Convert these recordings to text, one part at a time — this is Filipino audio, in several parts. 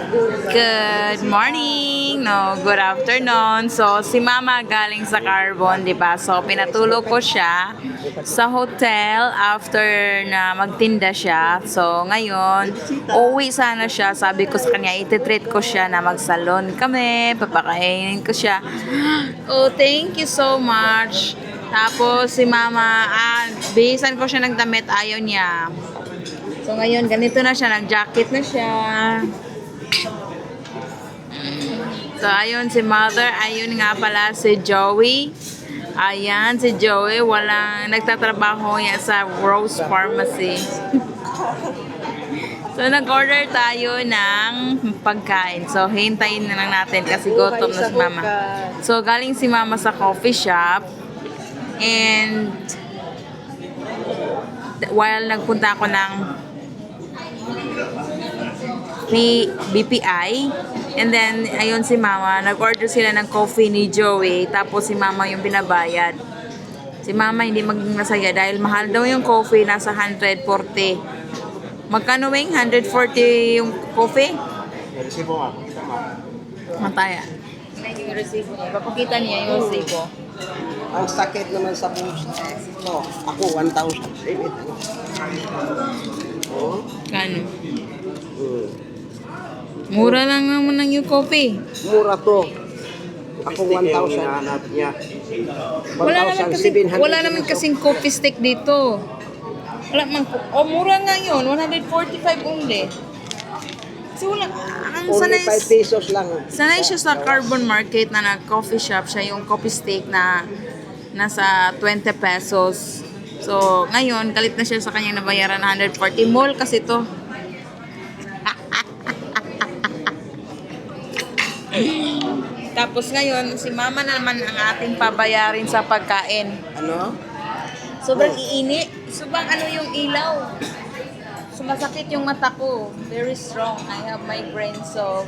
Good morning, no, good afternoon. So, si Mama galing sa Carbon, di ba? So, pinatulog ko siya sa hotel after na magtinda siya. So, ngayon, uuwi sana siya. Sabi ko sa kanya, ititreat ko siya na magsalon kami, papakainin ko siya. Oh, thank you so much. Tapos, si Mama, bihisan ko siya ng damit, ayaw niya. So, ngayon, ganito na siya, nag-jacket na siya. So, ayun si Mother. Ayun nga pala si Joey. Ayan, si Joey. Walang nagtatrabaho yan sa Rose Pharmacy. So, nag-order tayo ng pagkain. So, hintayin na lang natin kasi gutom na si Mama. So, galing si Mama sa coffee shop. And, while nagpunta ako ng BPI, and then ayun si Mama, nag-order sila ng coffee ni Joey, tapos si Mama yung binabayad. Si Mama hindi maging masaya dahil mahal daw yung coffee, nasa 140. Magkano wing? 140 yung coffee? Resibo nga, pakita mo. Mataya. Yung resibo niya. Papakita niya yung resibo. Ang sakit naman sa puso. No, ako 1,000. Oh. Kano? Mura lang naman ng yung coffee. Mura to. Ako 1,000. Niya. Wala naman kasing coffee stick dito. Wala man. Mura nga yun. 145 only. Kasi wala. Only 5 pesos lang. Sanay siya sa Carbon Market na nag-coffee shop siya. Yung coffee stick na nasa 20 pesos. So, ngayon, galit na siya sa kanyang nabayaran na 140. Mall kasi to. Tapos ngayon, si Mama naman ang ating pabayarin sa pagkain. Ano? Sobrang iinit. Sobrang ano yung ilaw. Sumasakit yung mata ko. Very strong. I have migraine, so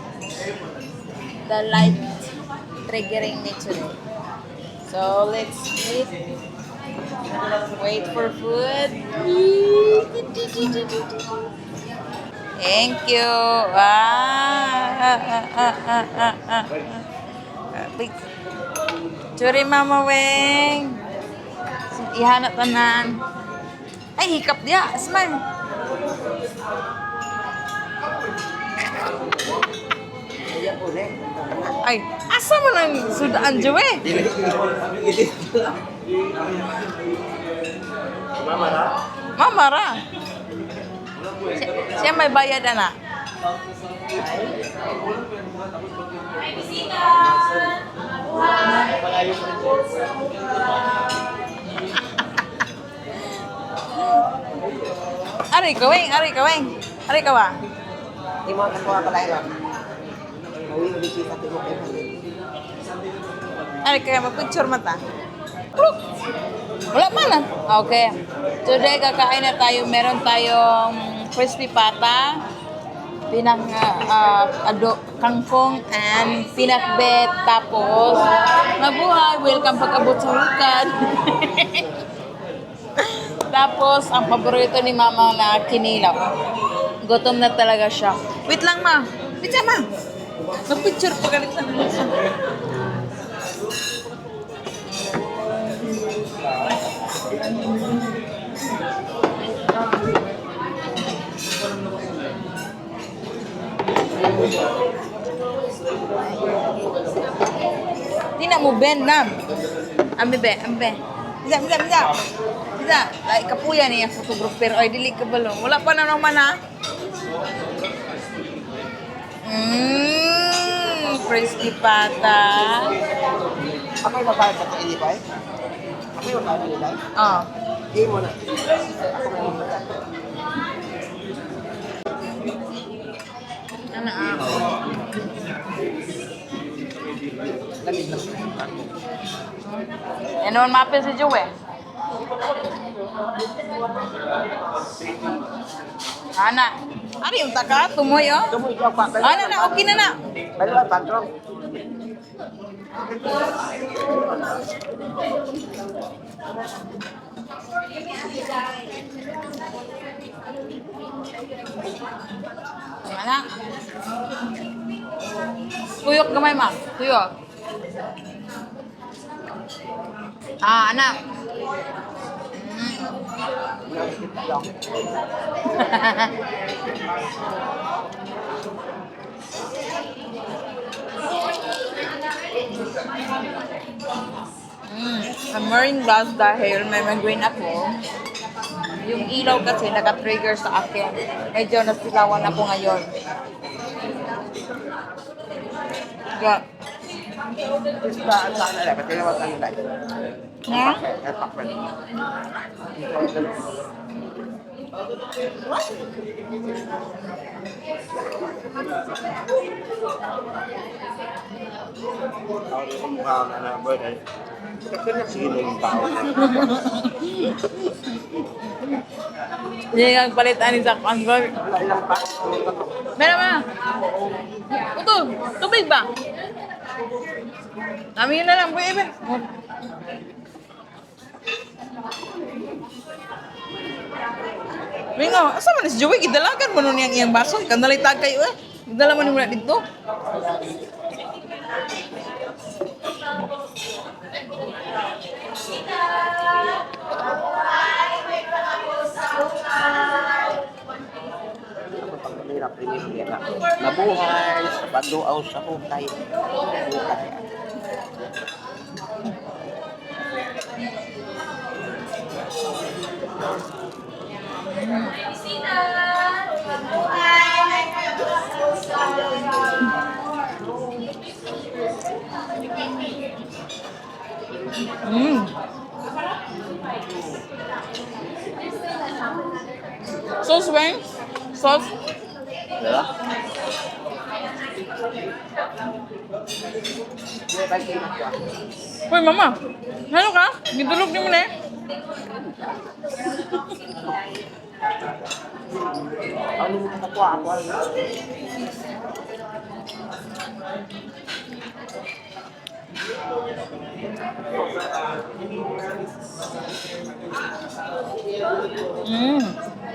the light triggering me today. So, let's eat. Wait for food. Thank you. Sorry, Mama Weng. Ihanap tanan. Ay, hikap dia. Asman. Ay, asa mo lang sudaan, Joey? Mama ra. Siya may bayad, anak. May bisita. Ari kaweng. Ari kawa. Di mo nakuha pala ito. Mawi na bisita ito mo kayo. Ari kaya mag-picture mata. Wala pa na. Okay. Today kakain na tayo. Meron tayong crispy pata, kangkong, and pinakbet. Tapos, mabuhay. Welcome pag-abot sa hukad. Tapos, ang paborito ni Mama na kinilaw. Gutom na talaga siya. Wait lang, Ma. Wait lang, Ma. Mag-picture pa galit sa lusa. Hindi na mo, Ben, Nam. Ambe. Bisa, like kapuya niya photographer. Oy, dili ka balo. Wala pa na naman ha. Crispy pata. Ako yung mapahal sa ilipay? Ako yung mapahal sa ilipay? Oh. Hindi mo na. Ako may mapahal. Ano Lamig lang. Yan naman mapil si Joey. Ana. Ano yung taka? Tumoy, oh? Tumoy ko pa. Ano na? Okay na. Balo ang patrong. Wala. Tuyok gamay, ma. Tuyok. Ah, anak. I'm wearing glass dahil may migraine ako. Yung ilaw kasi naka-trigger sa akin. Medyo nasilawan ako ngayon. Kaya, Saan na lang? Pati naman ang light. ha? At pakwan. Tao rin ang mukha na bird ay. Sige na yung tao. Hindi nga palitan ni Zach Answer. Ilang pa? Meron ba? Ito, tubig ba? Amin na lang, kuya Ibe. Mingo, asa man si Joey? Gidalagan mo nun yung iyang baso. Ikaw nalitag kayo eh. Gidala mo muna dito. Pagkamirap rin yung yan. Nabuhay sa pagduaw sa hukay. Hukay. Sauce, Weng? Sauce? Diba? Hindi, ba't kayo nakuha? Uy, mama. Ano ka? Gidulog niyo mo na eh. Ano mo nakuha ako?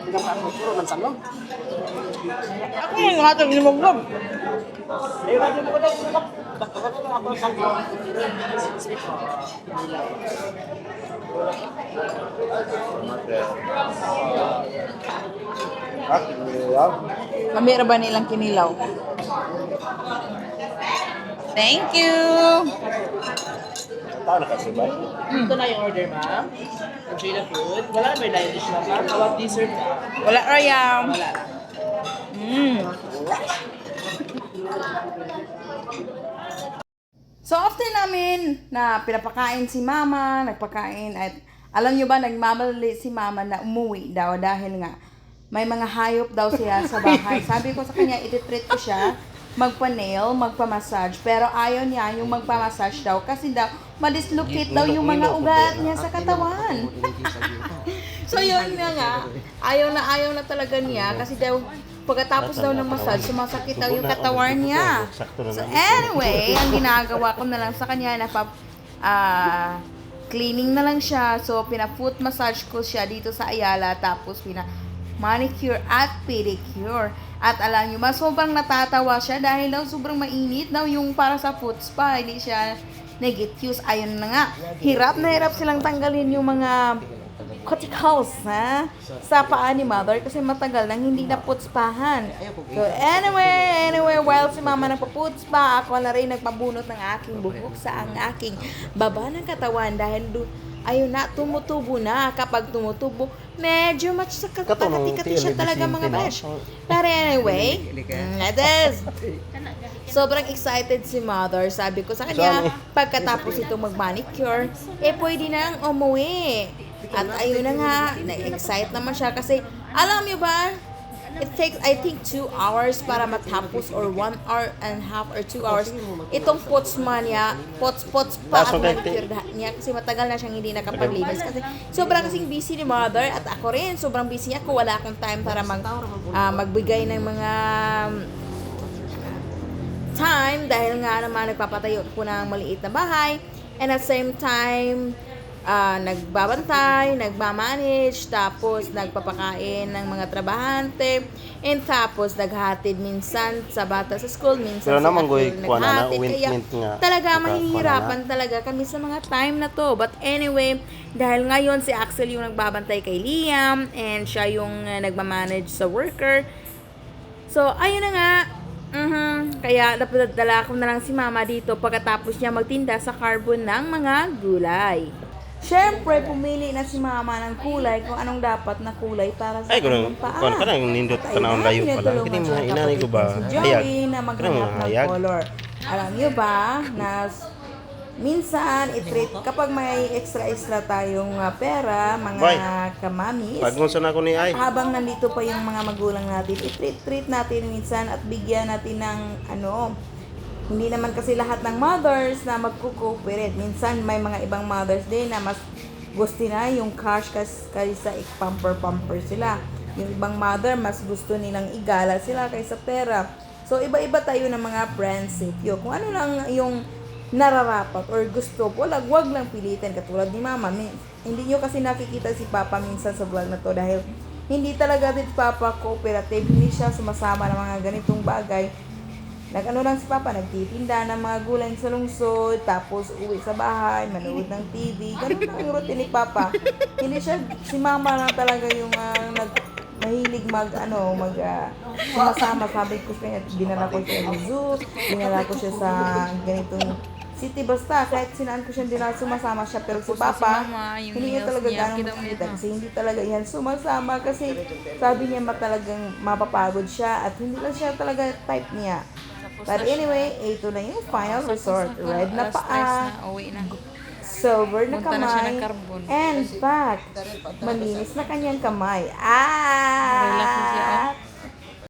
Hindi ka pa puro ng talong. Ako may ngatag ni Moglog. Ayun natin mo ko daw. Takot na ako sa talong. Mamira ba nilang kinilaw? Thank you! Tao na kasi ba? Ito na yung order, ma'am. Enjoy the food. Wala na may line dish na, ma'am. Tawag dessert na. Wala rayam. Wala na. So after namin na pinapakain si mama, nagpakain at alam nyo ba, nagmamadali si mama na umuwi daw dahil nga may mga hayop daw siya sa bahay. Sabi ko sa kanya, ititreat ko siya, magpa-nail, magpa-massage. Pero ayaw niya yung magpa-massage daw kasi daw madislocate daw yung mga ugat niya sa katawan. So yun nga, ayaw na talaga niya kasi daw pagkatapos daw ng massage, sumasakit daw yung katawan niya. So anyway, ang ginagawa ko na lang sa kanya, cleaning na lang siya. So pina-foot massage ko siya dito sa Ayala, tapos manicure at pedicure. At alam nyo ba, sobrang natatawa siya dahil daw sobrang mainit daw yung para sa foot spa. Hindi siya nag-get Ayun na nga, hirap na hirap silang tanggalin yung mga cuticles sa paa ni mother kasi matagal nang hindi na putspahan. So anyway, while si mama nagpa-putspa, ako na rin nagpabunot ng aking buhok sa ang aking baba ng katawan dahil ayun na, tumutubo na. Kapag tumutubo, medyo kakati-kati siya talaga mga besh. Pero anyway, that is. Sobrang excited si mother. Sabi ko sa kanya, pagkatapos itong mag-manicure, pwede nang umuwi. At ayun na nga, na-excite naman siya kasi, alam niyo ba, it takes, I think, 2 hours para matapos or 1 hour and a half or 2 hours. Itong pots niya, pots pa at manicure niya kasi matagal na siyang hindi nakapaglinis kasi sobrang kasing busy ni mother at ako rin, sobrang busy ako. Wala akong time para magbigay ng mga time dahil nga naman nagpapatayo ko ng maliit na bahay and at the same time nagbabantay, nagmamanage, tapos nagpapakain ng mga trabahante, and tapos naghatid minsan sa bata sa school, minsan Pero si naman, goy, Ate kuha na, naghatid. Kaya ointment nga. talaga Kuha na. mahihirapan talaga kami sa mga time na to. But anyway, dahil ngayon si Axel yung nagbabantay kay Liam, and siya yung nagmamanage sa worker. So, ayun na nga. Kaya napadala ko na lang si Mama dito pagkatapos niya magtinda sa carbon ng mga gulay. Siyempre, pumili na si Mama ng kulay kung anong dapat na kulay para sa Ay, kanyang kung paa. ka na, nindot At ka na ayun, layo pala. tinutulungan Kini mga siya inanay ko ba? kapatid niya si Hayag. Joey na Kaya maghanap mga ng hayag. color. Alam niyo ba na minsan i-treat kapag may extra tayong pera, mga Boy, kamamis, Pag mo sana ako ni ay. habang nandito pa yung mga magulang natin, i-treat natin minsan at bigyan natin ng hindi naman kasi lahat ng mothers na magko-cooperate. Minsan may mga ibang mothers din na mas gusto na yung cash kaysa ik-pamper sila. Yung ibang mother mas gusto nilang igala sila kaysa pera. So iba-iba tayo ng mga prinsipyo. Kung ano lang yung nararapat or gusto, wag lang pilitin katulad ni Mama. Hindi nyo kasi nakikita si Papa minsan sa vlog na to dahil hindi talaga din si Papa cooperative. Hindi siya sumasama ng mga ganitong bagay. Lang si Papa, nagtitinda ng mga gulay sa lungsod, tapos uwi sa bahay, manood ng TV. Ganun lang yung routine ni Papa. Hindi siya, si Mama lang talaga yung mahilig sumasama. Sabi ko siya, dinala ko siya sa zoo, dinala ko siya sa ganitong city, basta kahit sinaan ko siya dinala, sumasama siya. Pero si Papa, hindi niya talaga ganang makikita kasi hindi talaga yan sumasama kasi sabi niya talagang mapapagod siya at hindi lang siya talaga type niya. But anyway, ito na yung final resort. Red na paa, silver na Punta na siya kamay, ng carbon. and back, malinis na kanyang kamay. Relax na siya, oh.